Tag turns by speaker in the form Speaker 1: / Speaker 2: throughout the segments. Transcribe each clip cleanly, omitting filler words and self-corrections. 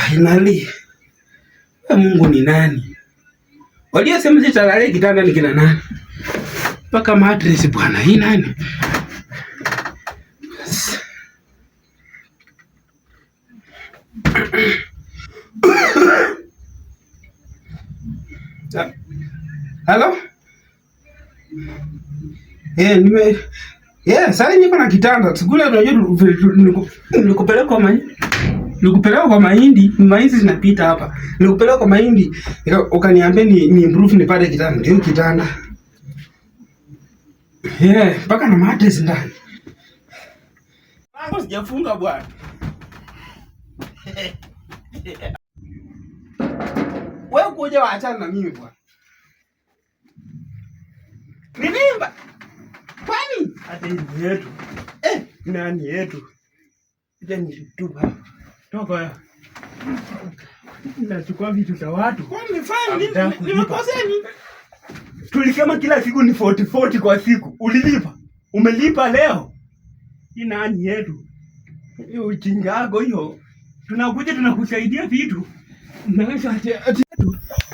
Speaker 1: Finally. Mungu ni nani? Waliosema sitalale kitanda ni kina nani? Paka mattress bwana, hii nani? Hello? Sasa niko na kitanda. Sikule unajua nilikupeleka kwa mahindi. Mahindi zinapita hapa. Nilikupeleka kwa mahindi. Ukaniambia ni improve nipate kitanda. Ndio kitanda. Paka na mattress ndani. Wangu sijafunga bwana. Wewe kuja waachana na mimi bwana. Nimimba. Kwani? Hata hii yetu. Nani yetu? Jeni tupa. Toka. Nachukua vitu vya watu. Kwani fanya nimekosea nini? Tulisema kila siku ni 40 kwa siku. Ulilipa? Umelipa leo? Hii nani yetu? Hiyo uchingago hiyo. Tunakuja tunakusaidia vitu. Naweza ati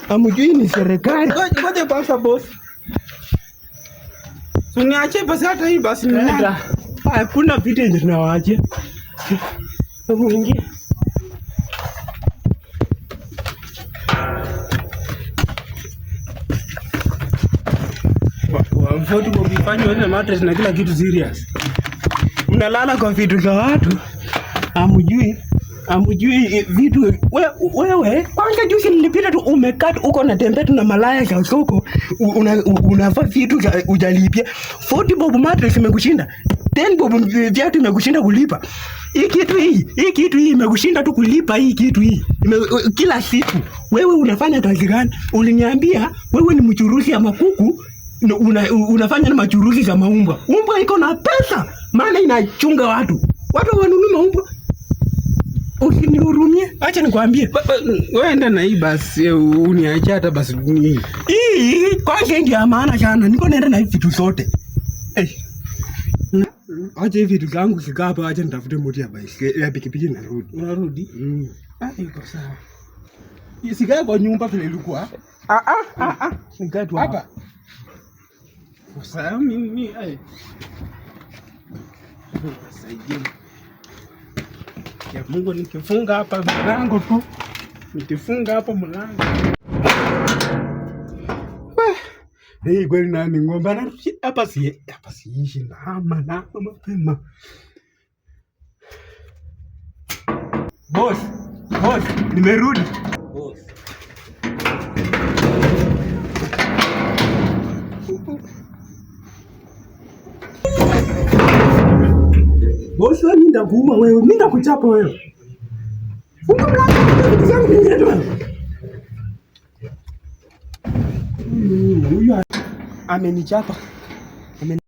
Speaker 1: hamjui ni serikali. Ngoja kwanza boss. Uniache basi hata hii basi ni nani? Hakuna vitu ndio tunawaacha. Hebu ingia. Mfoti mbifanye wewe mattress na kila kitu serious. Mnalala kwa vitu za watu. Hamjui vitu wewe kwanza juzi nilipita tu umekata uko na tembea tu na malaya za soko unavaa vitu hujalipia 40 bob mattress imekushinda 10 bob viatu imekushinda kulipa hii kitu hii imekushinda tu kulipa hii kitu hii kila siku wewe unafanya kazi gani? Uliniambia wewe ni mchuruzi ya makuku unafanya na machuruzi za maumbwa. Umbwa iko na pesa maana inachunga watu wanunua maumbwa. Usinihurumie, acha nikwambie. Wewe enda na hii basi uniacha hata basi hii. Hii kwanza ndio maana sana. Niko naenda na hivi vitu zote. Acha hivi vitu zangu sikaa hapa, acha nitafute moti ya bike ya pikipiki narudi. Unarudi? Iko sawa. Sikaa kwa nyumba vile ilikuwa. Nikaa tu hapa. Sasa mimi saidia. Ya Mungu nikifunga hapa mlango tu. Nikifunga hapo mlango. Kweli nani ngombe na hapa siishi na mapema. Boss, nimerudi. Boss, wewe ndakuuma wewe, mimi ndakuchapa wewe. Funga mlango zangu ndio. Huyu amenichapa.